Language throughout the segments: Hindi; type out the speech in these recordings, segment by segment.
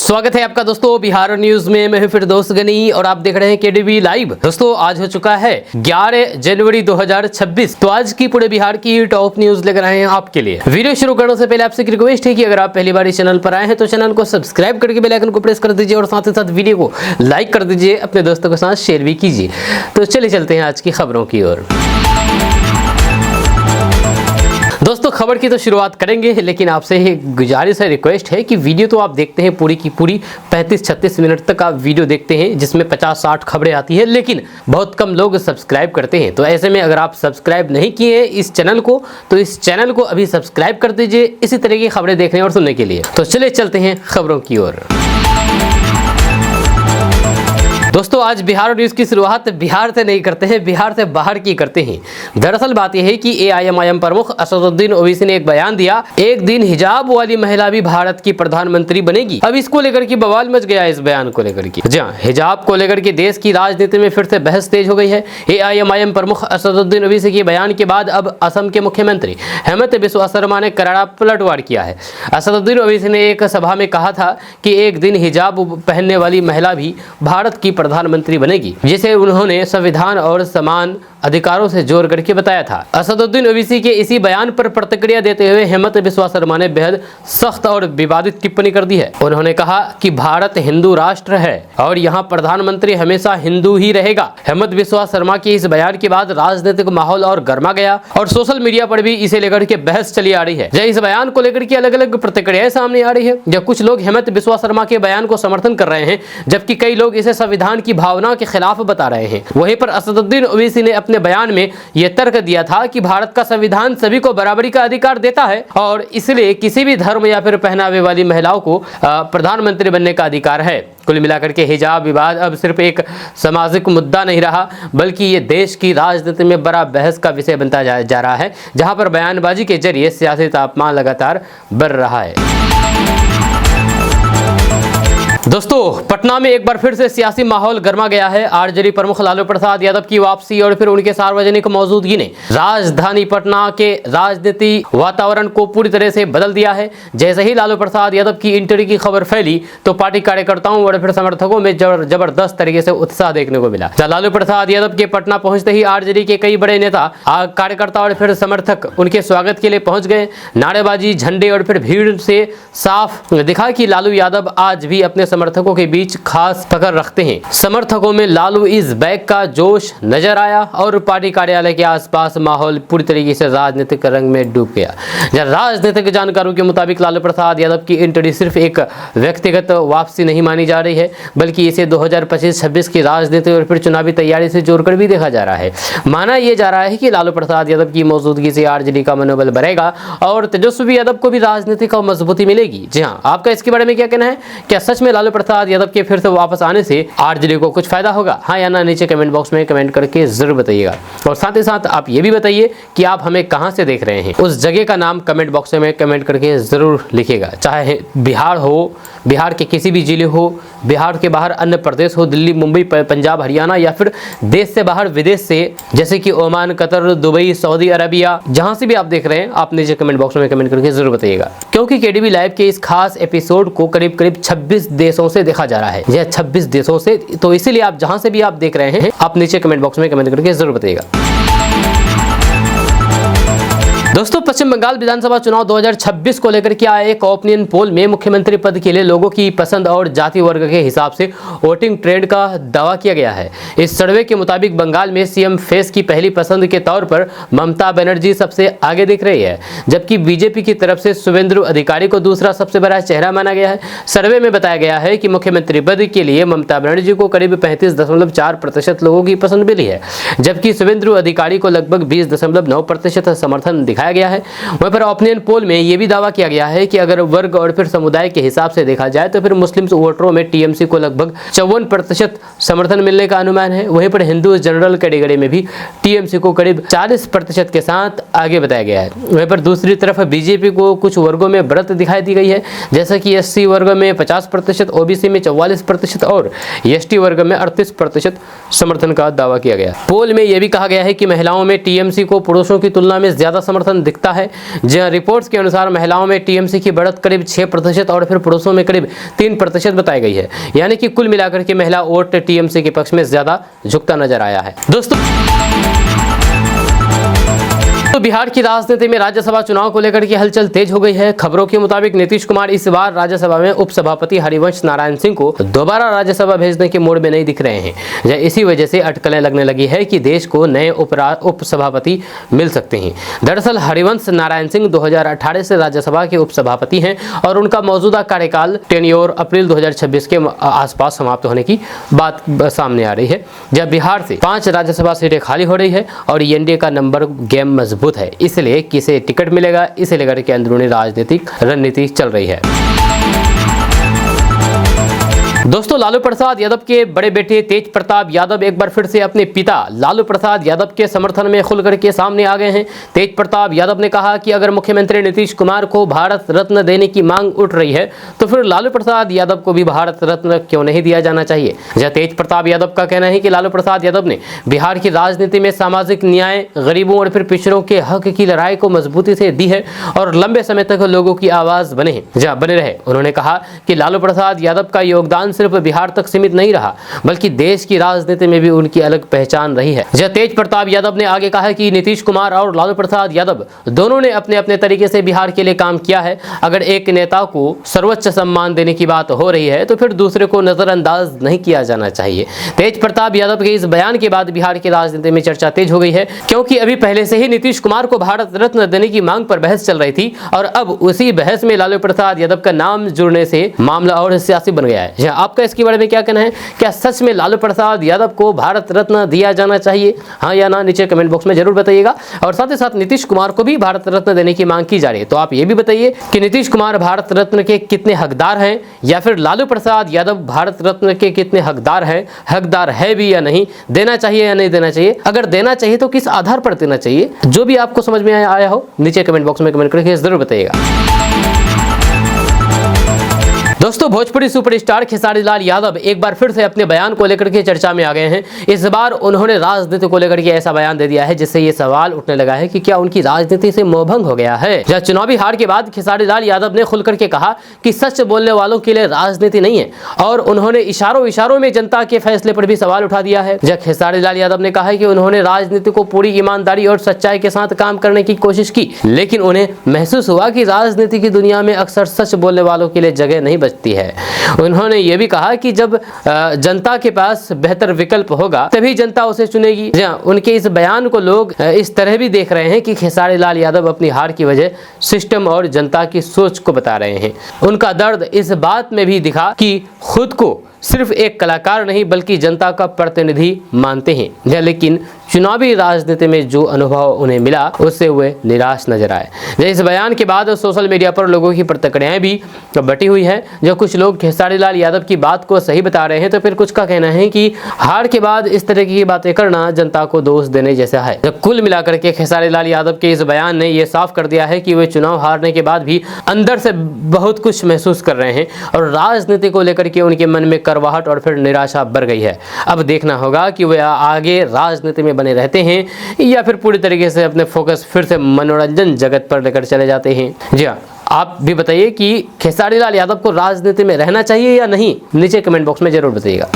स्वागत है आपका दोस्तों बिहार न्यूज में। मैं हूं फिर दोस्त गनी और आप देख रहे हैं केडीवी लाइव। दोस्तों आज हो चुका है 11 जनवरी 2026। तो आज की पूरे बिहार की टॉप न्यूज लेकर आए हैं आपके लिए। वीडियो शुरू करने से पहले आपसे एक रिक्वेस्ट है कि अगर आप पहली बार इस चैनल पर आए हैं तो चैनल को सब्सक्राइब करके बेल आइकन को प्रेस कर दीजिए और साथ ही साथ वीडियो को लाइक कर दीजिए, अपने दोस्तों के साथ शेयर भी कीजिए। तो चलिए चलते हैं आज की खबरों की ओर। दोस्तों खबर की तो शुरुआत करेंगे, लेकिन आपसे गुजारिश है, रिक्वेस्ट है कि वीडियो तो आप देखते हैं पूरी की पूरी 35-36 मिनट तक आप वीडियो देखते हैं जिसमें 50-60 खबरें आती है, लेकिन बहुत कम लोग सब्सक्राइब करते हैं। तो ऐसे में अगर आप सब्सक्राइब नहीं किए हैं इस चैनल को तो इस चैनल को अभी सब्सक्राइब कर दीजिए इसी तरह की खबरें देखने और सुनने के लिए। तो चलिए चलते हैं खबरों की ओर। दोस्तों आज बिहार न्यूज की शुरुआत बिहार से नहीं करते हैं, बिहार से बाहर की करते हैं। दरअसल बात यह है कि एआईएमआईएम प्रमुख असदुद्दीन ओवैसी ने एक बयान दिया, एक दिन हिजाब वाली महिला भी भारत की प्रधानमंत्री बनेगी। अब इसको लेकर के बवाल मच गया इस बयान को लेकर के। जी हां, हिजाब को लेकर के देश की राजनीति में फिर से बहस तेज हो गई है। एआईएमआईएम प्रमुख असदुद्दीन ओवैसी के बयान के बाद अब असम के मुख्यमंत्री हेमंत बिस्वा शर्मा ने करारा पलटवार किया है। असदुद्दीन ओवैसी ने एक सभा में कहा था कि एक दिन हिजाब पहनने वाली महिला भी भारत की प्रधानमंत्री बनेगी, जिसे उन्होंने संविधान और समान अधिकारों से जोड़ करके बताया था। असदुद्दीन ओवैसी के इसी बयान पर प्रतिक्रिया देते हुए हेमंत बिस्वा शर्मा ने बेहद सख्त और विवादित टिप्पणी कर दी है। उन्होंने कहा कि भारत हिंदू राष्ट्र है और यहाँ प्रधानमंत्री हमेशा हिंदू ही रहेगा। हेमंत बिस्वा शर्मा के इस बयान के बाद राजनीतिक माहौल और गर्मा गया और सोशल मीडिया पर भी इसे लेकर के बहस चली आ रही है। जब इस बयान को लेकर के अलग अलग प्रतिक्रियाएं सामने आ रही है, जब कुछ लोग हेमंत बिस्वा शर्मा के बयान को समर्थन कर रहे हैं जबकि कई लोग इसे संविधान की भावना के खिलाफ बता रहे हैं। वहीं पर असदुद्दीन ओवैसी ने अपने बयान में यह तर्क दिया था कि भारत का संविधान सभी को बराबरी का अधिकार देता है और इसलिए किसी भी धर्म या फिर पहनावे वाली महिलाओं को प्रधानमंत्री बनने का अधिकार है। कुल मिलाकर के हिजाब विवाद अब सिर्फ एक सामाजिक मुद्दा नहीं रहा, बल्कि ये देश की राजनीति में बड़ा बहस का विषय बनता जा रहा है, जहां पर बयानबाजी के जरिए सियासी तापमान लगातार बढ़ रहा है। दोस्तों पटना में एक बार फिर से सियासी माहौल गर्मा गया है। आरजेडी प्रमुख लालू प्रसाद यादव की वापसी और फिर उनके सार्वजनिक मौजूदगी ने राजधानी पटना के राजनीति वातावरण को पूरी तरह से बदल दिया है। जैसे ही लालू प्रसाद यादव की एंट्री की खबर फैली तो पार्टी कार्यकर्ताओं और फिर समर्थकों में जबरदस्त तरीके से उत्साह देखने को मिला। लालू प्रसाद यादव के पटना पहुंचते ही आरजेडी के कई बड़े नेता, कार्यकर्ता और फिर समर्थक उनके स्वागत के लिए पहुंच गए। नारेबाजी, झंडे और फिर भीड़ से साफ दिखा कि लालू यादव आज भी अपने समर्थकों के बीच खास पकड़ रखते हैं। समर्थकों में लालू इज बैक का जोश नजर आया और पार्टी कार्यालय के आसपास माहौल पूरी तरीके से राजनीतिक रंग में डूब गया। राजनीतिक जानकारों के मुताबिक लालू प्रसाद यादव की एंट्री सिर्फ एक व्यक्तिगत वापसी नहीं मानी जा रही है, बल्कि इसे 2025-26 की राजनीति और फिर चुनावी तैयारी से जोड़कर भी देखा जा रहा है। माना यह जा रहा है कि लालू प्रसाद यादव की मौजूदगी से आरजेडी का मनोबल बढ़ेगा और तेजस्वी यादव को भी राजनीतिक मजबूती मिलेगी। जी हाँ, आपका इसके बारे में क्या कहना है? क्या सच में लालू प्रसाद यादव के फिर से वापस आने से आरजेडी को कुछ फायदा होगा? हाँ या ना नीचे कमेंट बॉक्स में कमेंट करके जरूर बताइएगा। और साथ ही साथ आप ये भी बताइए कि आप हमें कहां से देख रहे हैं। उस जगह का नाम कमेंट बॉक्स में कमेंट करके जरूर लिखिएगा, चाहे बिहार हो, बिहार के किसी भी जिले हो, बिहार के बाहर अन्य प्रदेश हो, दिल्ली, मुंबई, पंजाब, हरियाणा या फिर देश से बाहर विदेश से जैसे कि Oman, Qatar, Dubai, Saudi Arabia, जहां से भी आप देख रहे हैं आप नीचे कमेंट बॉक्स में कमेंट करके जरूर बताइएगा। क्योंकि केडीवी लाइव के इस खास एपिसोड को करीब 26 देशों से देखा जा रहा है। यह 26 देशों से, तो इसीलिए आप जहां से भी आप देख रहे हैं आप नीचे कमेंट बॉक्स में कमेंट करके जरूर बताइएगा। दोस्तों पश्चिम बंगाल विधानसभा चुनाव 2026 को लेकर किया एक ओपिनियन पोल में मुख्यमंत्री पद के लिए लोगों की पसंद और जाति वर्ग के हिसाब से वोटिंग ट्रेंड का दावा किया गया है। इस सर्वे के मुताबिक बंगाल में सीएम फेस की पहली पसंद के तौर पर ममता बनर्जी सबसे आगे दिख रही है, जबकि बीजेपी की तरफ से शुभेंदु अधिकारी को दूसरा सबसे बड़ा चेहरा माना गया है। सर्वे में बताया गया है कि मुख्यमंत्री पद के लिए ममता बनर्जी को करीब 35.4% लोगों की पसंद मिली है, जबकि शुभेंदु अधिकारी को लगभग 20.9% समर्थन दिखाया गया है। वहीं पर ओपिनियन पोल में यह भी दावा किया गया है कि अगर वर्ग और फिर समुदाय के हिसाब से देखा जाए तो फिर मुस्लिम वोटरों में टीएमसी को लगभग 54% समर्थन मिलने का अनुमान है। वहीं पर हिंदू जनरल कैटेगरी में भी टीएमसी को करीब 40% के साथ आगे बताया गया है। वहीं पर दूसरी तरफ बीजेपी को कुछ वर्गों में बढ़त दिखाई दी गई है, जैसा कि एससी वर्ग में 50%, ओबीसी में 44% और एसटी वर्ग में 38% समर्थन का दावा किया गया। पोल में यह भी कहा गया है कि महिलाओं में टीएमसी को पुरुषों की तुलना में ज्यादा समर्थन समर्थन दिखता है। जहां रिपोर्ट्स के अनुसार महिलाओं में टीएमसी की बढ़त करीब 6% और फिर पुरुषों में करीब 3% बताई गई है, यानी कि कुल मिलाकर के महिला वोट टीएमसी के पक्ष में ज्यादा झुकता नजर आया है। दोस्तों, तो बिहार की राजनीति में राज्यसभा चुनाव को लेकर के हलचल तेज हो गई है। खबरों के मुताबिक नीतीश कुमार इस बार राज्यसभा में उपसभापति हरिवंश नारायण सिंह को दोबारा राज्यसभा भेजने के मूड में नहीं दिख रहे हैं। इसी वजह से अटकलें लगने लगी है कि देश को नए उपसभापति मिल सकते हैं। दरअसल हरिवंश नारायण सिंह 2018 से राज्यसभा के उपसभापति हैं और उनका मौजूदा कार्यकाल टेन्योर अप्रैल 2026 के आसपास समाप्त होने की बात सामने आ रही है। जब बिहार से 5 राज्यसभा सीटें खाली हो रही है और एनडीए का नंबर गेम मजबूत है, इसलिए किसे टिकट मिलेगा इसे लेकर के अंदरूनी राजनीतिक रणनीति चल रही है। दोस्तों, लालू प्रसाद यादव के बड़े बेटे तेज प्रताप यादव एक बार फिर से अपने पिता लालू प्रसाद यादव के समर्थन में खुल करके सामने आ गए हैं। तेज प्रताप यादव ने कहा कि अगर मुख्यमंत्री नीतीश कुमार को भारत रत्न देने की मांग उठ रही है तो फिर लालू प्रसाद यादव को भी भारत रत्न क्यों नहीं दिया जाना चाहिए। जहां तेज प्रताप यादव का कहना है कि लालू प्रसाद यादव ने बिहार की राजनीति में सामाजिक न्याय, गरीबों और फिर पिछड़ों के हक की लड़ाई को मजबूती से दी है और लंबे समय तक लोगों की आवाज बने रहे। उन्होंने कहा कि लालू प्रसाद यादव का योगदान सिर्फ बिहार तक सीमित नहीं रहा बल्कि देश की राजनीति में भी उनकी अलग पहचान रही है। जब तेज प्रताप यादव ने आगे कहा कि नीतीश कुमार और लालू प्रसाद यादव दोनों ने अपने अपने तरीके से बिहार के लिए काम किया है। अगर एक नेता को सर्वोच्च सम्मान देने की बात हो रही है तो फिर दूसरे को नजरअंदाज नहीं किया जाना चाहिए। तेज प्रताप यादव के इस बयान के बाद बिहार की राजनीति में चर्चा तेज हो गई है, क्योंकि अभी पहले से ही नीतीश कुमार को भारत रत्न देने की मांग पर बहस चल रही थी और अब उसी बहस में लालू प्रसाद यादव का नाम जुड़ने से मामला और सियासी बन गया है। आपका इसके बारे में क्या कहना है? क्या सच में लालू प्रसाद यादव को भारत रत्न दिया जाना चाहिए, हाँ या ना? नीचे कमेंट बॉक्स में जरूर बताइएगा। और साथ ही साथ नीतीश कुमार को भी भारत रत्न देने की मांग की जा रही है, तो आप ये भी बताइए कि नीतीश कुमार भारत रत्न के कितने हकदार हैं या फिर लालू प्रसाद यादव भारत रत्न के कितने हकदार है भी या नहीं, देना चाहिए या नहीं देना चाहिए? अगर देना चाहिए तो किस आधार पर देना चाहिए? जो भी आपको समझ में आया हो नीचे कमेंट बॉक्स में कमेंट करके जरूर बताइएगा। दोस्तों, भोजपुरी सुपरस्टार खेसारी लाल यादव एक बार फिर से अपने बयान को लेकर के चर्चा में आ गए हैं। इस बार उन्होंने राजनीति को लेकर के ऐसा बयान दे दिया है जिससे ये सवाल उठने लगा है कि क्या उनकी राजनीति से मोहभंग हो गया है। जब चुनावी हार के बाद खेसारी लाल यादव ने खुल करके कहा कि सच बोलने वालों के लिए राजनीति नहीं है और उन्होंने इशारों में जनता के फैसले पर भी सवाल उठा दिया है। जब खेसारी लाल यादव ने कहा कि उन्होंने राजनीति को पूरी ईमानदारी और सच्चाई के साथ काम करने की कोशिश की, लेकिन उन्हें महसूस हुआ कि राजनीति की दुनिया में अक्सर सच बोलने वालों के लिए जगह नहीं बचती है। उन्होंने ये भी कहा कि जब जनता के पास बेहतर विकल्प होगा तभी जनता उसे चुनेगी। उनके इस बयान को लोग इस तरह भी देख रहे हैं कि खेसारी लाल यादव अपनी हार की वजह सिस्टम और जनता की सोच को बता रहे हैं। उनका दर्द इस बात में भी दिखा कि खुद को सिर्फ एक कलाकार नहीं बल्कि जनता का प्रतिनिधि मानते हैं, लेकिन चुनावी राजनीति में जो अनुभव उन्हें मिला उससे वे निराश नजर आए। इस बयान के बाद सोशल मीडिया पर लोगों की प्रतिक्रियाएं भी बटी हुई है। जो कुछ लोग खेसारी लाल यादव की बात को सही बता रहे हैं तो फिर कुछ का कहना है कि हार के बाद इस तरह की बातें करना जनता को दोष देने जैसा है। कुल मिलाकर के खेसारी लाल यादव के इस बयान ने यह साफ कर दिया है कि वे चुनाव हारने के बाद भी अंदर से बहुत कुछ महसूस कर रहे हैं और राजनीति को लेकर के उनके मन में करवाहट और फिर निराशा बढ़ गई है। अब देखना होगा कि वे आगे राजनीति में बने रहते हैं या फिर पूरी तरीके से अपने फोकस फिर से मनोरंजन जगत पर लेकर चले जाते हैं। जी हाँ, आप भी बताइए कि खेसारी लाल यादव को राजनीति में रहना चाहिए या नहीं, नीचे कमेंट बॉक्स में जरूर बताइएगा।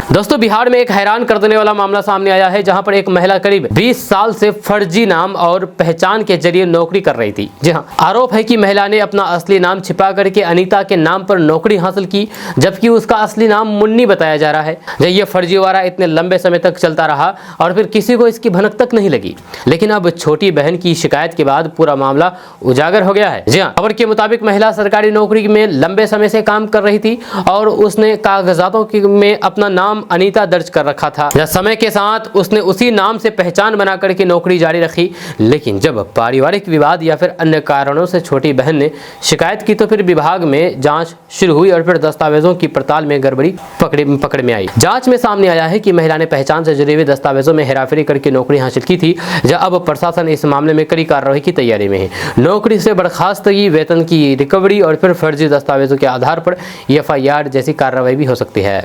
दोस्तों, बिहार में एक हैरान कर देने वाला मामला सामने आया है, जहां पर एक महिला करीब 20 साल से फर्जी नाम और पहचान के जरिए नौकरी कर रही थी। जी हां, आरोप है कि महिला ने अपना असली नाम छिपा करके अनीता के नाम पर नौकरी हासिल की, जबकि उसका असली नाम मुन्नी बताया जा रहा है। ये फर्जीवाड़ा इतने लंबे समय तक चलता रहा और फिर किसी को इसकी भनक तक नहीं लगी, लेकिन अब छोटी बहन की शिकायत के बाद पूरा मामला उजागर हो गया है। जी हां, खबर के मुताबिक महिला सरकारी नौकरी में लंबे समय से काम कर रही थी और उसने कागजातों में अपना नाम अनीता दर्ज कर रखा था। समय के साथ उसने उसी नाम से पहचान बना करके नौकरी जारी रखी, लेकिन जब पारिवारिक विवाद या फिर अन्य कारणों से छोटी बहन ने शिकायत की तो फिर विभाग में जांच शुरू हुई और फिर दस्तावेजों की पड़ताल में गड़बड़ी पकड़ में आई। जांच में सामने आया है कि महिला ने पहचान से जुड़े हुए दस्तावेजों में हेराफेरी करके नौकरी हासिल की थी। अब प्रशासन इस मामले में कड़ी कार्रवाई की तैयारी में है। नौकरी से बर्खास्तगी, वेतन की रिकवरी और फिर फर्जी दस्तावेजों के आधार पर FIR जैसी कार्रवाई भी हो सकती है।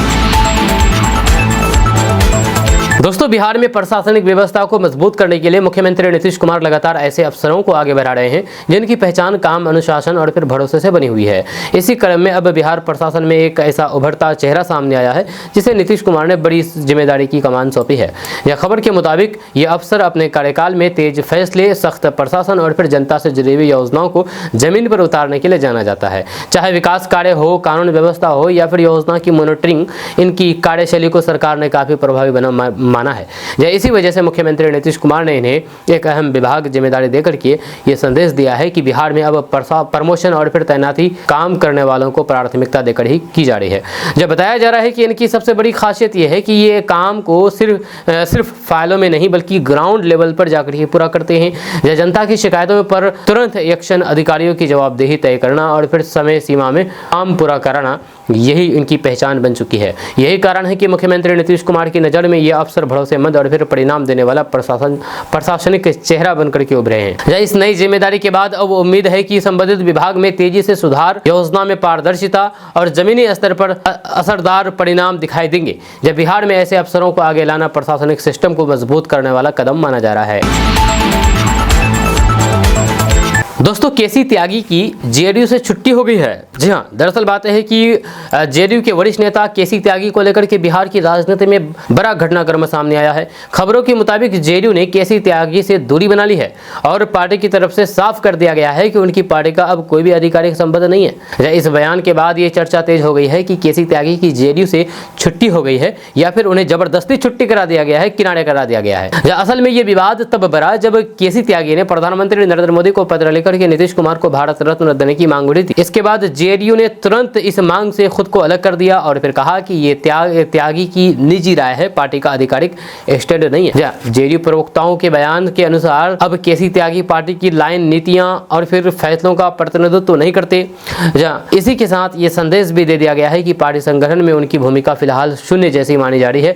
दोस्तों, बिहार में प्रशासनिक व्यवस्था को मजबूत करने के लिए मुख्यमंत्री नीतीश कुमार लगातार ऐसे अफसरों को आगे बढ़ा रहे हैं जिनकी पहचान काम, अनुशासन और फिर भरोसे से बनी हुई है। इसी क्रम में अब बिहार प्रशासन में एक ऐसा उभरता चेहरा सामने आया है जिसे नीतीश कुमार ने बड़ी जिम्मेदारी की कमान सौंपी है। यह खबर के मुताबिक ये अफसर अपने कार्यकाल में तेज फैसले, सख्त प्रशासन और फिर जनता से जुड़ी हुई योजनाओं को जमीन पर उतारने के लिए जाना जाता है। चाहे विकास कार्य हो, कानून व्यवस्था हो या फिर योजना की मॉनिटरिंग, इनकी कार्यशैली को सरकार ने काफी प्रभावी माना है। इसी वजह से मुख्यमंत्री नीतीश कुमार ने इन्हें एक अहम विभाग जिम्मेदारी देकर के ये संदेश दिया है कि बिहार में अब प्रमोशन और फिर तैनाती काम करने वालों को प्राथमिकता देकर ही की जा रही है। जब बताया जा रहा है कि इनकी सबसे बड़ी खासियत यह है कि ये काम को सिर्फ फाइलों में नहीं बल्कि ग्राउंड लेवल पर जाकर ही पूरा करते हैं। जनता की शिकायतों पर तुरंत एक्शन, अधिकारियों की जवाबदेही तय करना और फिर समय सीमा में काम पूरा कराना, यही इनकी पहचान बन चुकी है। यही कारण है कि मुख्यमंत्री नीतीश कुमार की नज़र में ये अफसर भरोसेमंद और फिर परिणाम देने वाला प्रशासनिक चेहरा बनकर के उभरे हैं। इस नई जिम्मेदारी के बाद अब उम्मीद है कि संबंधित विभाग में तेजी से सुधार, योजना में पारदर्शिता और जमीनी स्तर पर असरदार परिणाम दिखाई देंगे। जब बिहार में ऐसे अफसरों को आगे लाना प्रशासनिक सिस्टम को मजबूत करने वाला कदम माना जा रहा है। दोस्तों, केसी त्यागी की जेडीयू से छुट्टी हो गई है। जी हाँ, दरअसल बात है कि जेडीयू के वरिष्ठ नेता केसी त्यागी को लेकर के बिहार की राजनीति में बड़ा घटनाक्रम सामने आया है। खबरों के मुताबिक जेडीयू ने केसी त्यागी से दूरी बना ली है और पार्टी की तरफ से साफ कर दिया गया है कि उनकी पार्टी का अब कोई भी आधिकारिक संबंध नहीं है। इस बयान के बाद ये चर्चा तेज हो गई है कि केसी त्यागी की जेडीयू से छुट्टी हो गई है या फिर उन्हें जबरदस्ती छुट्टी करा दिया गया है, किनारे करा दिया गया है। असल में ये विवाद तब बढ़ा जब केसी त्यागी ने प्रधानमंत्री नरेंद्र मोदी को पत्र लिखकर के नीतीश कुमार को भारत रत्न देने की मांग उठी थी। इसके बाद जेडीयू ने तुरंत इस मांग से खुद को अलग कर दिया और फिर कहा कि ये त्यागी की निजी राय है, पार्टी का आधिकारिक स्टैंड नहीं है। जेडीयू प्रवक्ताओं के बयान के अनुसार अब केसी त्यागी पार्टी की लाइन, नीतियां और फिर फैसलों का प्रतिनिधित्व नहीं करते। इसी के साथ ये संदेश भी दे दिया गया है कि पार्टी संगठन में उनकी भूमिका फिलहाल शून्य जैसी मानी जा रही है।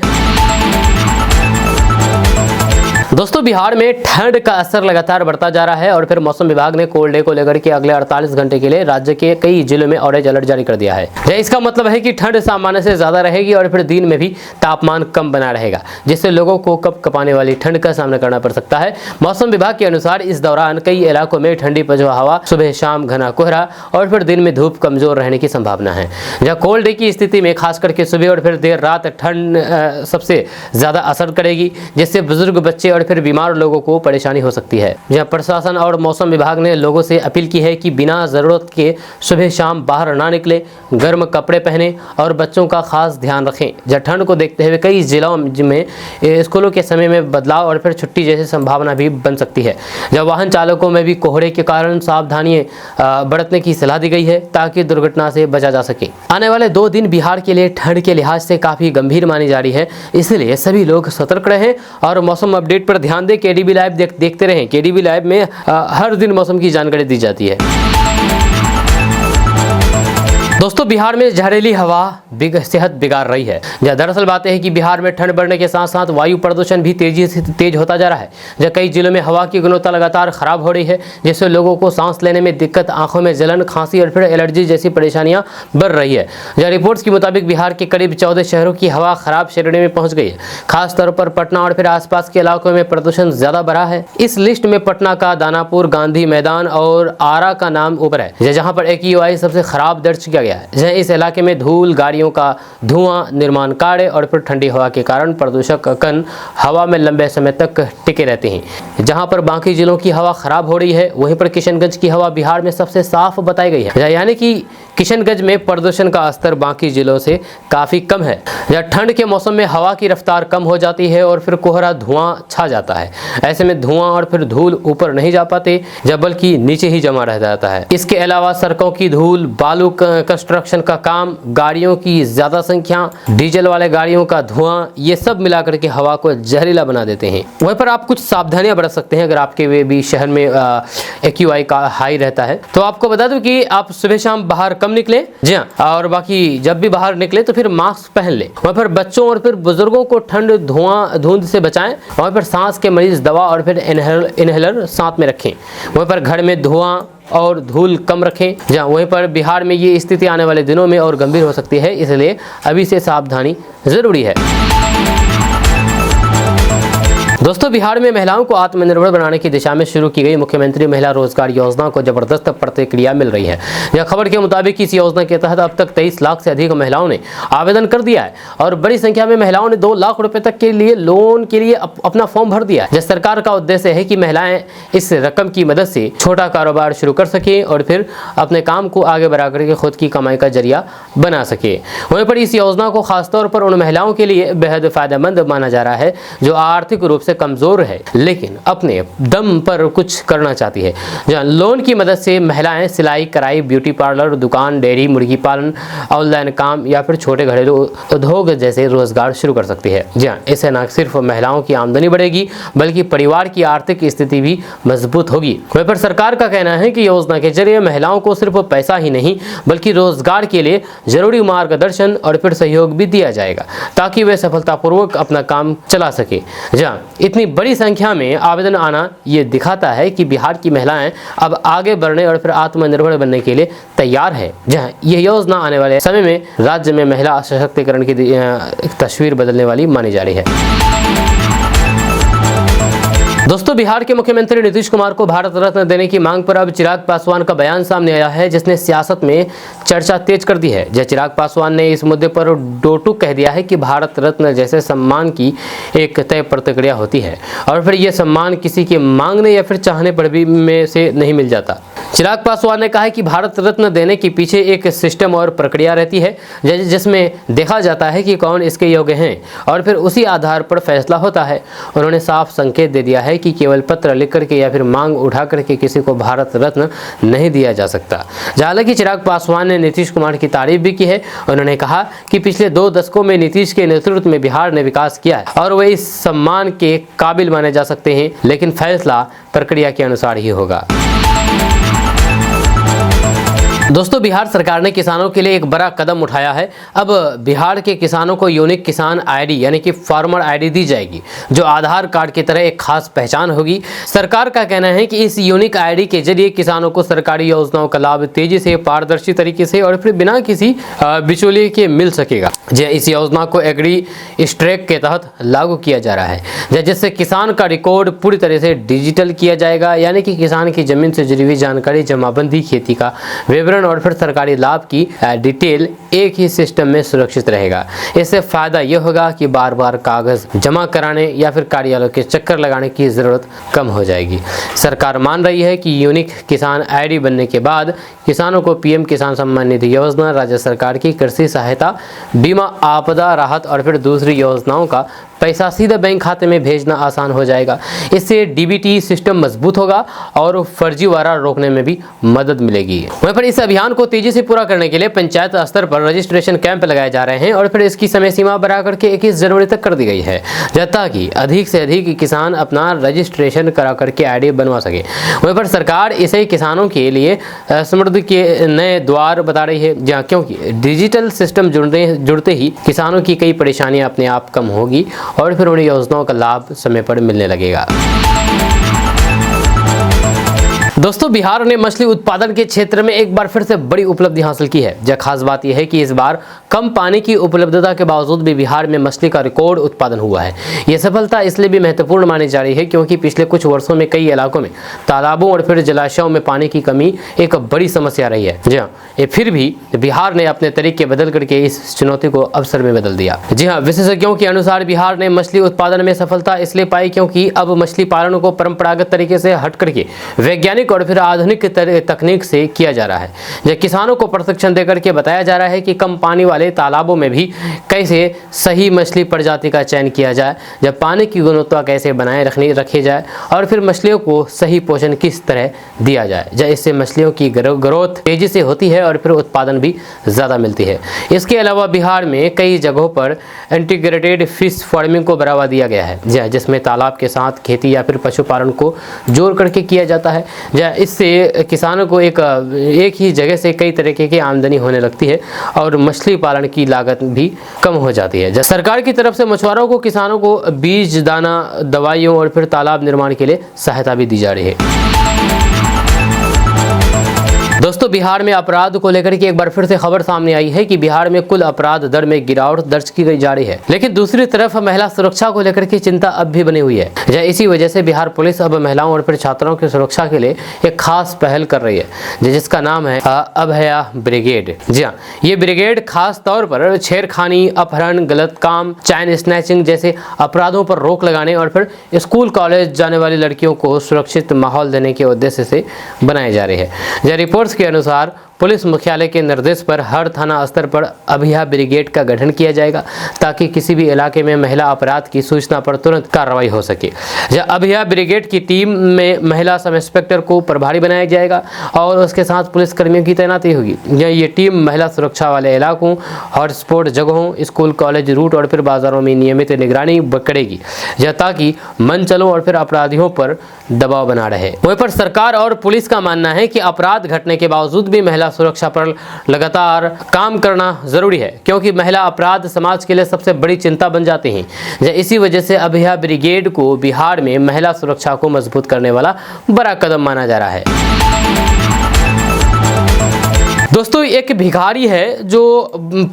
दोस्तों, बिहार में ठंड का असर लगातार बढ़ता जा रहा है और फिर मौसम विभाग ने कोल्ड डे को लेकर के अगले 48 घंटे के लिए राज्य के कई जिलों में ऑरेंज अलर्ट जारी कर दिया है। इसका मतलब है कि ठंड सामान्य से ज्यादा रहेगी और फिर दिन में भी तापमान कम बना रहेगा, जिससे लोगों को कप कपाने वाली ठंड का सामना करना पड़ सकता है। मौसम विभाग के अनुसार इस दौरान कई इलाकों में ठंडी पछुआ हवा, सुबह शाम घना कोहरा और फिर दिन में धूप कमजोर रहने की संभावना है। जहाँ कोल्ड डे की स्थिति में खास करके सुबह और फिर देर रात ठंड सबसे ज्यादा असर करेगी, जिससे बुजुर्ग, बच्चे और फिर बीमार लोगों को परेशानी हो सकती है। जहां प्रशासन और मौसम विभाग ने लोगों से अपील की है कि बिना जरूरत के सुबह शाम बाहर ना निकले, गर्म कपड़े पहने और बच्चों का खास ध्यान रखें। जब ठंड को देखते हुए कई जिलों में स्कूलों के समय में बदलाव और फिर छुट्टी जैसी संभावना भी बन सकती है। जब वाहन चालकों में भी कोहरे के कारण सावधानियां बरतने की सलाह दी गई है ताकि दुर्घटना से बचा जा सके। आने वाले 2 दिन बिहार के लिए ठंड के लिहाज से काफी गंभीर मानी जा रही है, इसलिए सभी लोग सतर्क रहें और मौसम अपडेट पर ध्यान दें। केडीबी लाइव देखते रहें। केडीबी लाइव में हर दिन मौसम की जानकारी दी जाती है। दोस्तों, बिहार में जहरीली हवा सेहत बिगाड़ रही है। दरअसल बात है कि बिहार में ठंड बढ़ने के साथ साथ वायु प्रदूषण भी तेज होता जा रहा है। जब कई जिलों में हवा की गुणवत्ता लगातार खराब हो रही है, जिससे लोगों को सांस लेने में दिक्कत, आंखों में जलन, खांसी और फिर एलर्जी जैसी परेशानियां बढ़ रही है। रिपोर्ट्स के मुताबिक बिहार के करीब 14 शहरों की हवा खराब श्रेणी में पहुंच गई है। खासतौर पर पटना और फिर आसपास के इलाकों में प्रदूषण ज्यादा बढ़ा है। इस लिस्ट में पटना का दानापुर, गांधी मैदान और आरा का नाम ऊपर है, जहां पर AQI सबसे खराब दर्ज किया गया है। जहां इस इलाके में धूल, गाड़ियों का धुआं, निर्माण कार्य और फिर ठंडी हवा के कारण प्रदूषक कण हवा में लंबे समय तक टिके रहते हैं। जहां पर बाकी जिलों की हवा खराब हो रही है, वहीं पर किशनगंज की हवा बिहार में सबसे साफ बताई गई है। यानी कि किशनगंज में प्रदूषण का स्तर बाकी जिलों से काफी कम है। जब ठंड के मौसम में हवा की रफ्तार कम हो जाती है और फिर कोहरा, धुआं छा जाता है। ऐसे में धुआं और फिर धूल ऊपर नहीं जा पाते, जब बल्कि नीचे ही जमा रह जाता है। इसके अलावा सड़कों की धूल, बालू कंस्ट्रक्शन का काम, गाड़ियों की ज्यादा संख्या, डीजल वाले गाड़ियों का धुआं, ये सब मिलाकर के हवा को जहरीला बना देते हैं। वहीं पर आप कुछ सावधानियां बरत सकते हैं अगर आपके भी शहर में AQI का हाई रहता है। तो आपको बता दूं कि आप सुबह शाम बाहर कम निकले, जी हाँ, और बाकी जब भी बाहर निकले तो फिर मास्क पहन ले। वहीं पर बच्चों और फिर बुजुर्गों को ठंड, धुआं, धुंध से बचाएं। वहीं पर सांस के मरीज दवा और फिर इनहेलर साथ में रखें। वहीं पर घर में धुआं और धूल कम रखें। जहाँ वहीं पर बिहार में ये स्थिति आने वाले दिनों में और गंभीर हो सकती है, इसलिए अभी से सावधानी जरूरी है। दोस्तों, बिहार में महिलाओं को आत्मनिर्भर बनाने की दिशा में शुरू की गई मुख्यमंत्री महिला रोजगार योजना को जबरदस्त प्रतिक्रिया मिल रही है। यह खबर के मुताबिक इस योजना के तहत अब तक 23 लाख से अधिक महिलाओं ने आवेदन कर दिया है और बड़ी संख्या में महिलाओं ने 2 लाख रुपए तक के लिए लोन के लिए अपना फॉर्म भर दिया है। सरकार का उद्देश्य है कि महिलाएं इस रकम की मदद से छोटा कारोबार शुरू कर सके और फिर अपने काम को आगे बढ़ा करके खुद की कमाई का जरिया बना सके। वहीं पर इस योजना को खासतौर पर उन महिलाओं के लिए बेहद फायदेमंद माना जा रहा है जो आर्थिक रूप से कमजोर है लेकिन अपने दम पर कुछ करना चाहती है। जहां लोन की मदद से महिलाएं सिलाई कढ़ाई, ब्यूटी पार्लर, दुकान, डेयरी, मुर्गी पालन, ऑनलाइन काम या फिर छोटे घरेलू उद्योग जैसे रोजगार शुरू कर सकती है। जहां इससे न सिर्फ महिलाओं की आमदनी बढ़ेगी बल्कि परिवार की आर्थिक स्थिति भी मजबूत होगी। वहीं पर सरकार का कहना है कि योजना के जरिए महिलाओं को सिर्फ पैसा ही नहीं बल्कि रोजगार के लिए जरूरी मार्गदर्शन और फिर सहयोग भी दिया जाएगा ताकि वे सफलतापूर्वक अपना काम चला सके। जहां इतनी बड़ी संख्या में आवेदन आना ये दिखाता है कि बिहार की महिलाएं अब आगे बढ़ने और फिर आत्मनिर्भर बनने के लिए तैयार है। जहां यह योजना आने वाले समय में राज्य में महिला सशक्तिकरण की तस्वीर बदलने वाली मानी जा रही है। दोस्तों, बिहार के मुख्यमंत्री नीतीश कुमार को भारत रत्न देने की मांग पर अब चिराग पासवान का बयान सामने आया है जिसने सियासत में चर्चा तेज कर दी है। जय चिराग पासवान ने इस मुद्दे पर डोटूक कह दिया है कि भारत रत्न जैसे सम्मान की एक तय प्रक्रिया होती है और फिर यह सम्मान किसी के मांगने या फिर चाहने पर भी में से नहीं मिल जाता। चिराग पासवान ने कहा है कि भारत रत्न देने के पीछे एक सिस्टम और प्रक्रिया रहती है जिसमें देखा जाता है कि कौन इसके योग्य हैं और फिर उसी आधार पर फैसला होता है। उन्होंने साफ संकेत दे दिया है कि केवल पत्र लिख करके या फिर मांग उठा करके किसी को भारत रत्न नहीं दिया जा सकता। हालांकि चिराग पासवान ने नीतीश कुमार की तारीफ भी की है। उन्होंने कहा कि पिछले 2 दशकों में नीतीश के नेतृत्व में बिहार ने विकास किया है और वे इस सम्मान के काबिल माने जा सकते हैं लेकिन फैसला प्रक्रिया के अनुसार ही होगा। दोस्तों, बिहार सरकार ने किसानों के लिए एक बड़ा कदम उठाया है। अब बिहार के किसानों को यूनिक किसान आईडी यानी कि फार्मर आईडी दी जाएगी जो आधार कार्ड की तरह एक खास पहचान होगी। सरकार का कहना है कि इस यूनिक आईडी के जरिए किसानों को सरकारी योजनाओं का लाभ तेजी से, पारदर्शी तरीके से और फिर बिना किसी बिचौलिए के मिल सकेगा। इस योजना को एग्री स्ट्रैक के तहत लागू किया जा रहा है जिससे किसान का रिकॉर्ड पूरी तरह से डिजिटल किया जाएगा यानी कि किसान की जमीन से जुड़ी हुई जानकारी, जमाबंदी, खेती का विवरण और फिर सरकारी लाभ की डिटेल एक ही सिस्टम में सुरक्षित रहेगा। इससे फायदा यह होगा कि बार बार कागज जमा कराने या फिर कार्यालय के चक्कर लगाने की जरूरत कम हो जाएगी। सरकार मान रही है कि यूनिक किसान आईडी बनने के बाद किसानों को पीएम किसान सम्मान निधि योजना, राज्य सरकार की कृषि सहायता, बीमा, आपदा राहत और फिर दूसरी योजनाओं का पैसा सीधे बैंक खाते में भेजना आसान हो जाएगा। इससे डीबीटी सिस्टम मजबूत होगा और फर्जीवाड़ा रोकने में भी मदद मिलेगी। वहीं पर इस अभियान को तेजी से पूरा करने के लिए पंचायत स्तर पर रजिस्ट्रेशन कैंप लगाए जा रहे हैं और फिर इसकी समय सीमा बढ़ाकर के 21 जनवरी तक कर दी गई है ताकि अधिक से अधिक किसान अपना रजिस्ट्रेशन करा करके आईडी बनवा सके। वहीं पर सरकार इसे किसानों के लिए समृद्धि के नए द्वार बता रही है जहाँ क्योंकि डिजिटल सिस्टम जुड़ते ही किसानों की कई परेशानियां अपने आप कम होगी और फिर उन्हें योजनाओं का लाभ समय पर मिलने लगेगा। दोस्तों, बिहार ने मछली उत्पादन के क्षेत्र में एक बार फिर से बड़ी उपलब्धि हासिल की है। जब खास बात यह है कि इस बार कम पानी की उपलब्धता के बावजूद भी बिहार में मछली का रिकॉर्ड उत्पादन हुआ है। यह सफलता इसलिए भी महत्वपूर्ण मानी जा रही है क्योंकि पिछले कुछ वर्षों में कई इलाकों में तालाबों और फिर जलाशयों में पानी की कमी एक बड़ी समस्या रही है। जी हाँ, फिर भी बिहार ने अपने तरीके बदल करके इस चुनौती को अवसर में बदल दिया। जी हाँ, विशेषज्ञों के अनुसार बिहार ने मछली उत्पादन में सफलता इसलिए पाई क्योंकि अब मछली पालन को परंपरागत तरीके से हट करके वैज्ञानिक और फिर आधुनिक तकनीक से किया जा रहा है। जब किसानों को प्रशिक्षण देकर के बताया जा रहा है कि कम पानी वाले तालाबों में भी कैसे सही मछली प्रजाति का चयन किया जाए, जब पानी की गुणवत्ता कैसे बनाए रखी जाए और फिर मछलियों को सही पोषण किस तरह दिया जाए, जब इससे मछलियों की ग्रोथ तेजी से होती है और फिर उत्पादन भी ज़्यादा मिलती है। इसके अलावा बिहार में कई जगहों पर इंटीग्रेटेड फिश फार्मिंग को बढ़ावा दिया गया है जिसमें तालाब के साथ खेती या फिर पशुपालन को जोड़ करके किया जाता है। इससे किसानों को एक ही जगह से कई तरीके की आमदनी होने लगती है और मछली पालन की लागत भी कम हो जाती है। सरकार की तरफ से मछुआरों को, किसानों को बीज, दाना, दवाइयों और फिर तालाब निर्माण के लिए सहायता भी दी जा रही है। दोस्तों, बिहार में अपराध को लेकर के एक बार फिर से खबर सामने आई है कि बिहार में कुल अपराध दर में गिरावट दर्ज की गई जा रही है। लेकिन दूसरी तरफ महिला सुरक्षा को लेकर के चिंता अब भी बनी हुई है। इसी वजह से बिहार पुलिस अब महिलाओं और फिर छात्राओं की सुरक्षा के लिए एक खास पहल कर रही है, जिसका नाम है अभया ब्रिगेड। जी हाँ, ये ब्रिगेड खास तौर पर छेड़खानी, अपहरण, गलत काम, चैन स्नैचिंग जैसे अपराधों पर रोक लगाने और फिर स्कूल कॉलेज जाने वाली लड़कियों को सुरक्षित माहौल देने के उद्देश्य से बनाई जा रही है। रिपोर्ट्स के अनुसार पुलिस मुख्यालय के निर्देश पर हर थाना स्तर पर अभया ब्रिगेड का गठन किया जाएगा, ताकि किसी भी इलाके में महिला अपराध की सूचना पर तुरंत कार्रवाई हो सके। अभया ब्रिगेड की टीम में महिला सब इंस्पेक्टर को प्रभारी बनाया जाएगा और उसके साथ पुलिस कर्मियों की तैनाती होगी। ये टीम महिला सुरक्षा वाले इलाकों, हॉटस्पॉट जगहों, स्कूल कॉलेज रूट और फिर बाजारों में नियमित निगरानी करेगी, ताकि मनचलों और फिर अपराधियों पर दबाव बना रहे। वहीं पर सरकार और पुलिस का मानना है कि अपराध घटने के बावजूद भी महिला सुरक्षा पर लगातार काम करना जरूरी है, क्योंकि महिला अपराध समाज के लिए सबसे बड़ी चिंता बन जाते हैं। इसी वजह से अभया ब्रिगेड को बिहार में महिला सुरक्षा को मजबूत करने वाला बड़ा कदम माना जा रहा है। दोस्तों, एक भिखारी है जो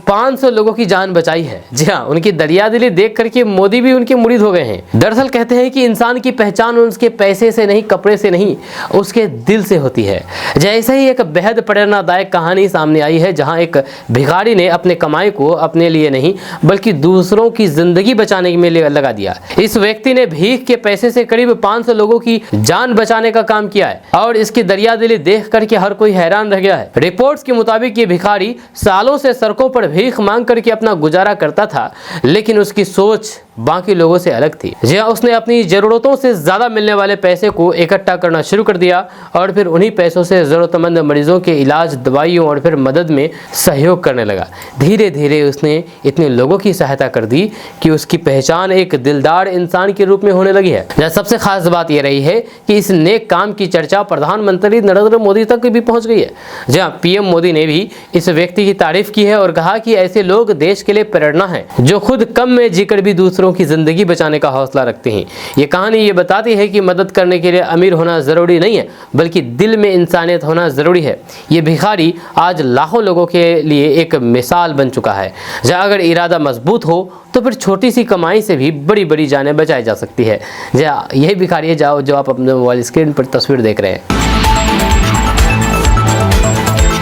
500 लोगों की जान बचाई है। जी हाँ, उनकी दरियादिली देख करके मोदी भी उनके मुरीद हो गए हैं। दरअसल कहते हैं कि इंसान की पहचान उसके पैसे से नहीं, कपड़े से नहीं, उसके दिल से होती है। जैसे ही एक बेहद प्रेरणादायक कहानी सामने आई है, जहां एक भिखारी ने अपने कमाई को अपने लिए नहीं बल्कि दूसरों की जिंदगी बचाने में लगा दिया। इस व्यक्ति ने भीख के पैसे से करीब 500 लोगों की जान बचाने का काम किया है और इसकी दरियादिली देख करके हर कोई हैरान रह गया है। रिपोर्ट्स के मुताबिक ये भिखारी सालों से सड़कों पर भीख मांग करके अपना गुजारा करता था, लेकिन उसकी सोच बाकी लोगों से अलग थी। जी हाँ, उसने अपनी जरूरतों से ज्यादा मिलने वाले पैसे को इकट्ठा करना शुरू कर दिया और फिर उन्हीं पैसों से जरूरतमंद मरीजों के इलाज, दवाइयों और फिर मदद में सहयोग करने लगा। धीरे धीरे उसने इतने लोगों की सहायता कर दी कि उसकी पहचान एक दिलदार इंसान के रूप में होने लगी है। सबसे खास बात यह रही है कि इस नेक काम की चर्चा प्रधानमंत्री नरेंद्र मोदी तक भी पहुंच गई है। जहाँ पीएम मोदी ने भी इस व्यक्ति की तारीफ की है और कहा कि ऐसे लोग देश के लिए प्रेरणा है, जो खुद कम में जीकर भी दूसरों की जिंदगी बचाने का हौसला रखते हैं। ये कहानी ये बताती है कि मदद करने के लिए अमीर होना जरूरी नहीं है, बल्कि दिल में इंसानियत होना जरूरी है। ये भिखारी आज लाखों लोगों के लिए एक मिसाल बन चुका है। जहाँ अगर इरादा मजबूत हो तो फिर छोटी सी कमाई से भी बड़ी बड़ी जानें बचाई जा सकती है। यही भिखारी है जो आप अपने मोबाइल स्क्रीन पर तस्वीर देख रहे हैं।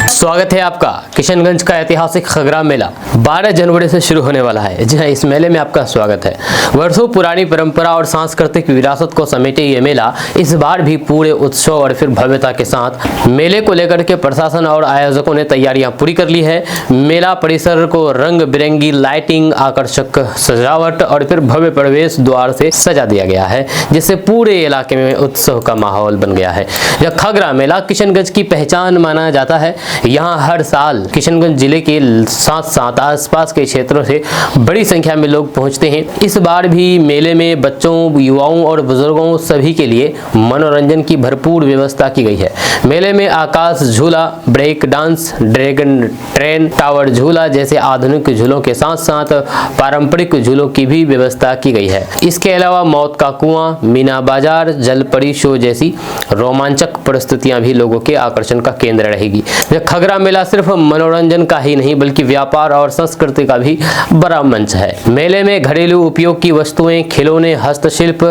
स्वागत है आपका। किशनगंज का ऐतिहासिक खगरा मेला 12 जनवरी से शुरू होने वाला है। जी हाँ, इस मेले में आपका स्वागत है। वर्षों पुरानी परंपरा और सांस्कृतिक विरासत को समेटे ये मेला इस बार भी पूरे उत्सव और फिर भव्यता के साथ मेले को लेकर के प्रशासन और आयोजकों ने तैयारियां पूरी कर ली है। मेला परिसर को रंग बिरंगी लाइटिंग, आकर्षक सजावट और फिर भव्य प्रवेश द्वार से सजा दिया गया है, जिससे पूरे इलाके में उत्सव का माहौल बन गया है। यह खगरा मेला किशनगंज की पहचान माना जाता है। यहाँ हर साल किशनगंज जिले के साथ साथ आसपास के क्षेत्रों से बड़ी संख्या में लोग पहुँचते हैं। इस बार भी मेले में बच्चों, युवाओं और बुजुर्गों सभी के लिए मनोरंजन की भरपूर व्यवस्था की गई है। मेले में आकाश झूला, break dance, dragon train, tower झूला जैसे आधुनिक झूलों के साथ साथ पारंपरिक झूलों की भी व्यवस्था की गई है। इसके अलावा मौत का कुआं, मीना बाजार, जलपरी शो जैसी रोमांचक परिस्थितियां भी लोगों के आकर्षण का केंद्र रहेगी। खगरा मेला सिर्फ मनोरंजन का ही नहीं बल्कि व्यापार और संस्कृति का भी बड़ा मंच है। मेले में घरेलू उपयोग की वस्तुएं, खिलौने, हस्तशिल्प,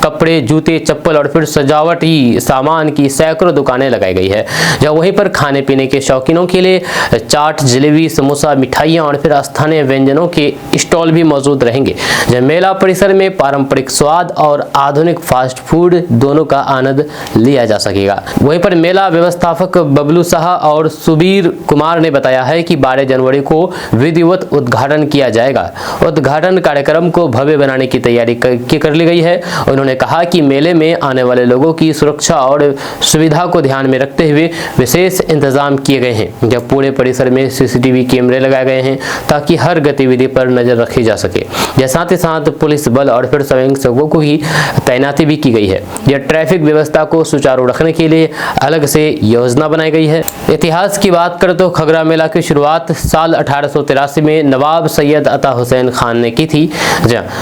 कपड़े, जूते, चप्पल और फिर सजावटी सामान की सैकड़ों दुकानें लगाई गई है। जहाँ वहीं पर खाने पीने के शौकीनों के लिए चाट, जलेबी, समोसा, मिठाइयाँ और फिर स्थानीय व्यंजनों के स्टॉल भी मौजूद रहेंगे। जहाँ मेला परिसर में पारंपरिक स्वाद और आधुनिक फास्ट फूड दोनों का आनंद लिया जा सकेगा। वहीं पर मेला व्यवस्थापक बबलू शाह और सुबीर कुमार ने बताया है कि 12 जनवरी को विधिवत उद्घाटन किया जाएगा। उद्घाटन कार्यक्रम को भव्य बनाने की तैयारी कर ली गई है। उन्होंने कहा कि मेले में आने वाले लोगों की सुरक्षा और सुविधा को ध्यान में रखते हुए विशेष इंतजाम किए गए हैं। जब पूरे परिसर में सीसीटीवी कैमरे लगाए गए हैं ताकि हर गतिविधि पर नजर रखी जा सके। साथ ही साथ पुलिस बल और फिर स्वयंसेवकों को ही तैनाती भी की गई है। यह ट्रैफिक व्यवस्था को सुचारू रखने के लिए अलग से योजना बनाई गई है। इतिहास की बात करें तो खगरा मेला की शुरुआत साल 1883 में नवाब सैयद अता हुसैन खान ने की थी।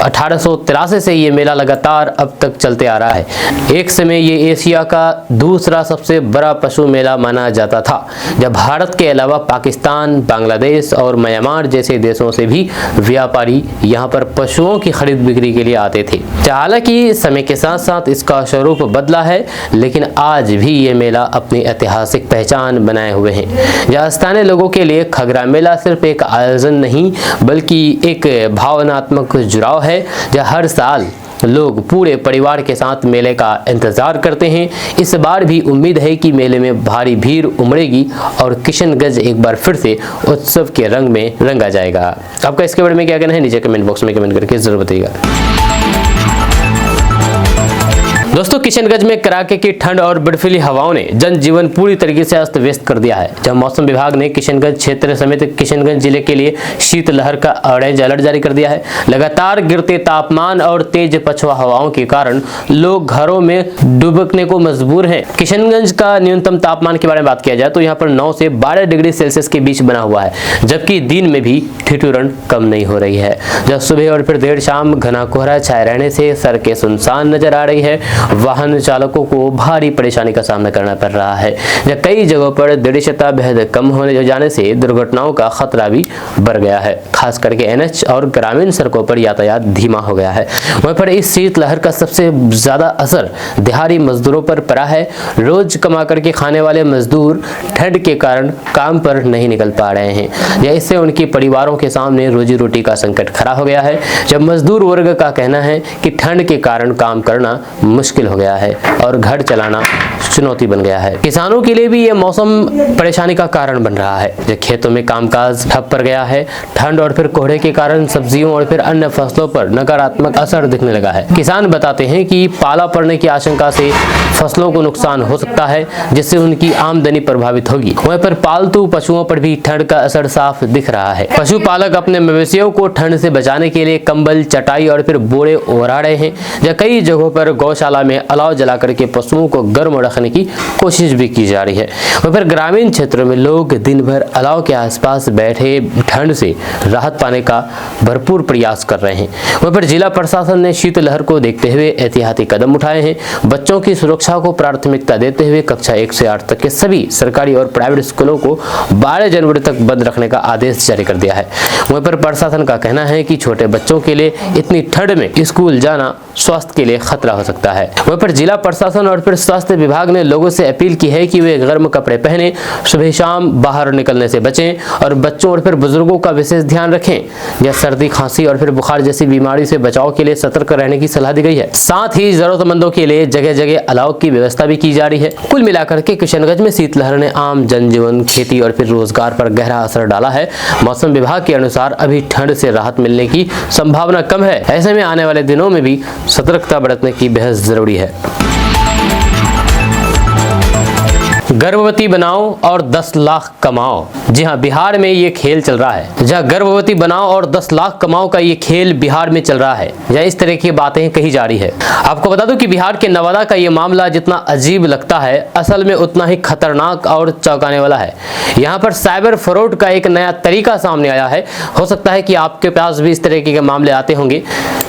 1883 से ये मेला लगातार अब तक चलते आ रहा है। एक समय ये एशिया का दूसरा सबसे बड़ा पशु मेला माना जाता था, जब भारत के अलावा पाकिस्तान, बांग्लादेश और म्यांमार जैसे देशों से भी व्यापारी यहाँ पर पशुओं की खरीद बिक्री के लिए आते थे। हालांकि समय के साथ साथ इसका स्वरूप बदला है, लेकिन आज भी ये मेला अपनी ऐतिहासिक पहचान बनाए हुए हैं। जहाँ स्थानीय लोगों के लिए खगरा मेला सिर्फ एक आयोजन नहीं बल्कि एक भावनात्मक जुड़ाव है, जहाँ हर साल लोग पूरे परिवार के साथ मेले का इंतजार करते हैं। इस बार भी उम्मीद है कि मेले में भारी भीड़ उमड़ेगी और किशनगंज एक बार फिर से उत्सव के रंग में रंगा जाएगा। आपका इसके बारे में क्या कहना है, नीचे कमेंट बॉक्स में कमेंट करके जरूर बताइएगा। दोस्तों, किशनगंज में कड़ाके की ठंड और बर्फीली हवाओं ने जनजीवन पूरी तरीके से अस्त व्यस्त कर दिया है। जब मौसम विभाग ने किशनगंज क्षेत्र समेत किशनगंज जिले के लिए शीतलहर का ऑरेंज अलर्ट जारी कर दिया है। लगातार गिरते तापमान और तेज पछुआ हवाओं के कारण लोग घरों में डुबकने को मजबूर हैं। किशनगंज का न्यूनतम तापमान के बारे में बात किया जाए तो यहाँ पर 9 से 12 डिग्री सेल्सियस के बीच बना हुआ है, जबकि दिन में भी ठिठुरन कम नहीं हो रही है। जब सुबह और फिर देर शाम घना कोहरा छाए रहने से सड़कें सुनसान नजर आ रही है। वाहन चालकों को भारी परेशानी का सामना करना पड़ रहा है। जब कई जगहों पर दृश्यता बेहद कम होने जाने से दुर्घटनाओं का खतरा भी बढ़ गया है। खास करके एनएच और ग्रामीण सड़कों पर यातायात धीमा हो गया है। वहीं पर इस शीतलहर का सबसे ज्यादा असर दिहाड़ी मजदूरों पर पड़ा है। रोज कमा करके खाने वाले मजदूर ठंड के कारण काम पर नहीं निकल पा रहे हैं, या इससे उनके परिवारों के सामने रोजी रोटी का संकट खड़ा हो गया है। जब मजदूर वर्ग का कहना है कि ठंड के कारण काम करना मुश्किल हो गया है और घर चलाना चुनौती बन गया है। किसानों के लिए भी ये मौसम परेशानी का कारण बन रहा है। जब खेतों में कामकाज ठप पड़ गया है, ठंड और फिर कोहरे के कारण सब्जियों और फिर अन्य फसलों पर नकारात्मक असर दिखने लगा है। किसान बताते हैं कि पाला पड़ने की आशंका से फसलों को नुकसान हो सकता है, जिससे उनकी आमदनी प्रभावित होगी। वहीं पर पालतू पशुओं पर भी ठंड का असर साफ दिख रहा है। पशुपालक अपने मवेशियों को ठंड से बचाने के लिए कंबल, चटाई और फिर बोरे ओढ़ा रहे हैं। जब कई जगहों पर गौशाला में अलाव जला करके पशुओं को गर्म रखने की कोशिश भी की जा रही है। वहीं पर ग्रामीण क्षेत्रों में लोग दिन भर अलाव के आसपास बैठे ठंड से राहत पाने का भरपूर प्रयास कर रहे हैं। वहीं पर जिला प्रशासन ने शीतलहर को देखते हुए एहतियाती कदम उठाए हैं। बच्चों की सुरक्षा को प्राथमिकता देते हुए कक्षा 1 से 8 तक के सभी सरकारी और प्राइवेट स्कूलों को 12 जनवरी तक बंद रखने का आदेश जारी कर दिया है। वहीं पर प्रशासन का कहना है कि छोटे बच्चों के लिए इतनी ठंड में स्कूल जाना स्वास्थ्य के लिए खतरा हो सकता है। वहीं पर जिला प्रशासन और फिर स्वास्थ्य विभाग ने लोगों से अपील की है कि वे गर्म कपड़े पहने, सुबह शाम बाहर निकलने से बचें और बच्चों और फिर बुजुर्गों का विशेष ध्यान रखें। या सर्दी, खांसी और फिर बुखार जैसी बीमारी से बचाव के लिए सतर्क रहने की सलाह दी गई है। साथ ही जरूरतमंदों के लिए जगह जगह अलाव की व्यवस्था भी की जा रही है। कुल मिलाकर के किशनगंज में शीतलहर ने आम जनजीवन, खेती और फिर रोजगार पर गहरा असर डाला है। मौसम विभाग के अनुसार अभी ठंड से राहत मिलने की संभावना कम है। ऐसे में आने वाले दिनों में भी सतर्कता बरतने की बेहद जरूरी है। गर्भवती बनाओ और 10 लाख कमाओ। जी हाँ, बिहार में ये खेल चल रहा है। जहाँ गर्भवती बनाओ और 10 लाख कमाओ का ये खेल बिहार में चल रहा है, जहाँ इस तरह की बातें कही जा रही है। आपको बता दूं कि बिहार के नवादा का ये मामला जितना अजीब लगता है, असल में उतना ही खतरनाक और चौंकाने वाला है। यहाँ पर साइबर फ्रॉड का एक नया तरीका सामने आया है। हो सकता है कि आपके पास भी इस तरह के मामले आते होंगे,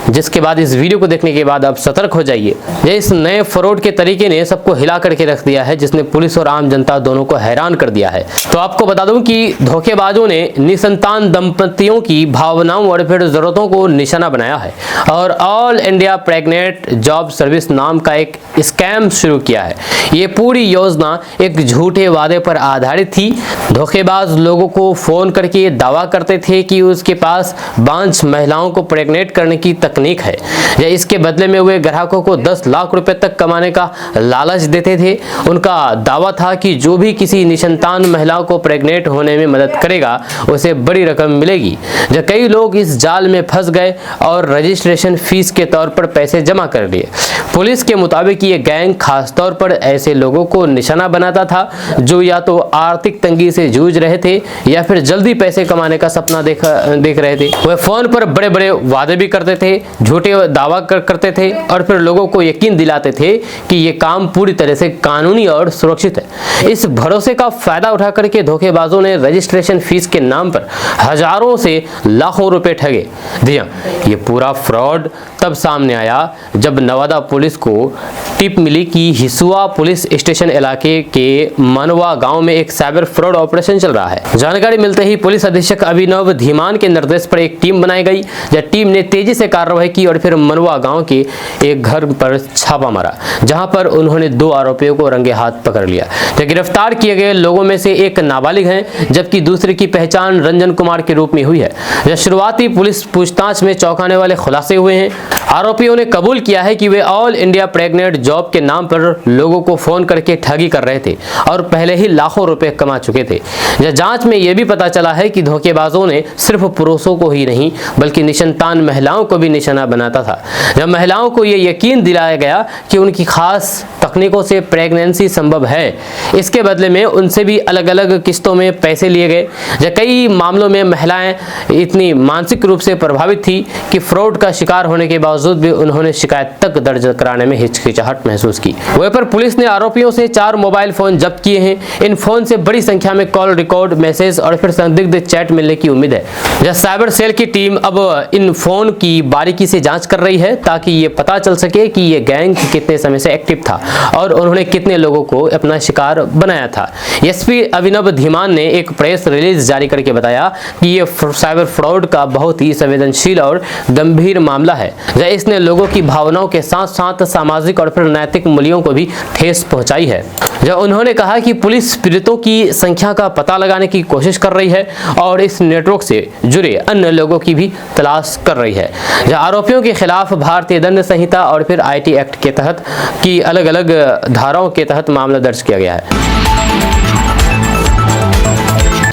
जिसके बाद इस वीडियो को देखने के बाद आप सतर्क हो जाइए। इस नए फ्रॉड के तरीके ने सबको हिला करके रख दिया है, जिसने पुलिस और आम जनता दोनों को हैरान कर दिया है। तो आपको बता दूं कि धोखेबाजों ने निसंतान दंपतियों की भावनाओं और फिर जरूरतों को निशाना बनाया है और all India pregnant job service नाम का एक स्कैम शुरू किया है। ये पूरी योजना एक झूठे वादे पर आधारित थी। धोखेबाज लोगों को फोन करके दावा करते थे कि उसके पास बांझ महिलाओं को प्रेग्नेंट करने की तकनीक है, या इसके बदले में वे ग्राहकों को 10 लाख रुपए तक कमाने का लालच देते थे। उनका दावा था कि जो भी किसी निसंतान महिलाओं को प्रेग्नेंट होने में मदद करेगा उसे बड़ी रकम मिलेगी। जब कई लोग इस जाल में फंस गए और रजिस्ट्रेशन फीस के तौर पर पैसे जमा कर लिए। पुलिस के मुताबिक ये गैंग खास तौर पर ऐसे लोगों को निशाना बनाता था जो या तो आर्थिक तंगी से जूझ रहे थे या फिर जल्दी पैसे कमाने का सपना देख रहे थे। वह फोन पर बड़े बड़े वादे भी करते थे, झूठे दावा करते थे और फिर लोगों को यकीन दिलाते थे कि ये काम पूरी तरह से कानूनी और सुरक्षित है। इस भरोसे का फायदा उठा करके धोखेबाजों ने रजिस्ट्रेशन फीस के नाम पर हजारों से लाखों रुपए ठगे। जी हाँ, ये पूरा फ्रॉड तब सामने आया जब नवादा पुलिस को टिप मिली कि हिसुआ पुलिस स्टेशन इलाके के मनवा गांव में एक साइबर फ्रॉड ऑपरेशन चल रहा है। जानकारी मिलते ही पुलिस अधीक्षक अभिनव धीमान के निर्देश पर एक टीम बनाई गई। जब टीम ने तेजी से कार्रवाई की और फिर मनवा गांव के एक घर पर छापा मारा, जहां पर उन्होंने 2 आरोपियों को रंगे हाथ पकड़ लिया। जब गिरफ्तार किए गए लोगों में से एक नाबालिग है, जबकि दूसरे की पहचान रंजन कुमार के रूप में हुई है। जब शुरुआती पुलिस पूछताछ में चौंकाने वाले खुलासे हुए हैं। आरोपियों ने कबूल किया है कि वे ऑल इंडिया प्रेग्नेंट जॉब के नाम पर लोगों को फोन करके ठगी कर रहे थे और पहले ही लाखों रुपए कमा चुके थे। जांच में यह भी पता चला है कि धोखेबाजों ने सिर्फ पुरुषों को ही नहीं बल्कि निसंतान महिलाओं को भी निशाना बनाता था। जब महिलाओं को यह यकीन दिलाया गया कि उनकी खास तकनीकों से प्रेगनेंसी संभव है, इसके बदले में उनसे भी अलग अलग किस्तों में पैसे लिए गए। जब कई मामलों में महिलाएं इतनी मानसिक रूप से प्रभावित थी कि फ्रॉड का शिकार होने के बावजूद भी उन्होंने शिकायत तक दर्ज कराने में हिचकिचाहट महसूस की। वहीं पर पुलिस ने आरोपियों से 4 मोबाइल फोन जब्त किए हैं। इन फोन से बड़ी संख्या में कॉल रिकॉर्ड, मैसेज और फिर संदिग्ध चैट मिलने की उम्मीद है। जब साइबर सेल की टीम अब इन फोन की बारीकी से जांच कर रही है ताकि ये पता चल सके कि ये गैंग कितने समय से एक्टिव था और उन्होंने कितने लोगों को अपना शिकार बनाया था। एसपी अभिनव धीमान ने एक प्रेस रिलीज जारी करके बताया कि ये साइबर फ्रॉड का बहुत ही संवेदनशील और गंभीर मामला है। इसने लोगों की भावनाओं के साथ साथ सामाजिक और फिर नैतिक मूल्यों को भी ठेस पहुंचाई है। जब उन्होंने कहा कि पुलिस पीड़ितों की संख्या का पता लगाने की कोशिश कर रही है और इस नेटवर्क से जुड़े अन्य लोगों की भी तलाश कर रही है। जब आरोपियों के खिलाफ भारतीय दंड संहिता और फिर आईटी एक्ट के तहत की अलग अलग धाराओं के तहत मामला दर्ज किया गया है।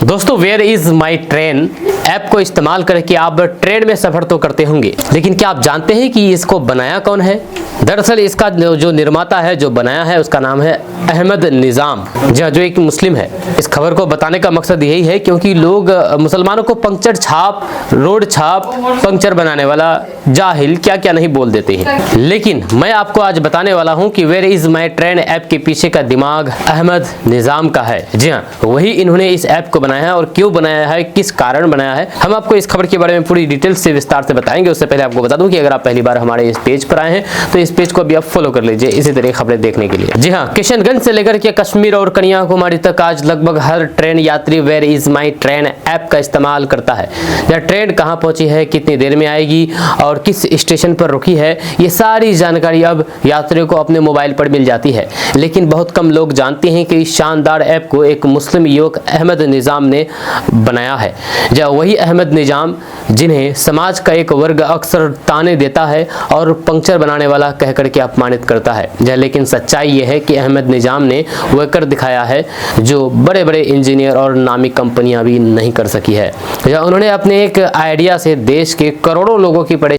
दोस्तों, where is my train app को इस्तेमाल करके आप ट्रेन में सफर तो करते होंगे, लेकिन क्या आप जानते हैं कि इसको बनाया कौन है? दरअसल इसका जो निर्माता है, जो बनाया है, उसका नाम है अहमद निजाम, जो एक मुस्लिम है। इस खबर को बताने का मकसद यही है क्योंकि लोग मुसलमानों को पंक्चर छाप, रोड छाप, पंक्चर बनाने वाला, जाहिल, क्या क्या नहीं बोल देते हैं। लेकिन मैं आपको आज बताने वाला हूं कि where is my train app के पीछे का दिमाग अहमद निजाम का है। जी हाँ, वही इन्होंने इस ऐप को बनाया है और क्यों बनाया है, किस कारण बनाया है, हम आपको इस खबर के बारे में पूरी डिटेल से विस्तार से बताएंगे। उससे पहले आपको बता दूं कि अगर आप पहली बार हमारे इस पेज पर आए हैं तो इस पेज को अभी आप फॉलो कर लीजिए इसी तरह खबरें देखने के लिए। जी हाँ, किशनगंज से लेकर के कश्मीर और कन्याकुमारी तक आज लगभग हर ट्रेन यात्री where is my train app का इस्तेमाल करता है। यह ट्रेन कहाँ पहुंची है, कितनी देर में आएगी और किस स्टेशन पर रुकी है, ये सारी जानकारी अब यात्रियों को अपने मोबाइल पर मिल जाती है। लेकिन बहुत कम लोग जानते हैं कि इस शानदार ऐप को एक मुस्लिम युवक अहमद निजाम ने बनाया है। जब वही अहमद निजाम जिन्हें समाज का एक वर्ग अक्सर ताने देता है और पंक्चर बनाने वाला कहकर के अपमानित करता है। लेकिन सच्चाई यह है कि अहमद निजाम ने वह कर दिखाया है जो बड़े बड़े इंजीनियर और नामी कंपनियां भी नहीं कर सकी है। उन्होंने अपने एक आइडिया से देश के करोड़ों लोगों की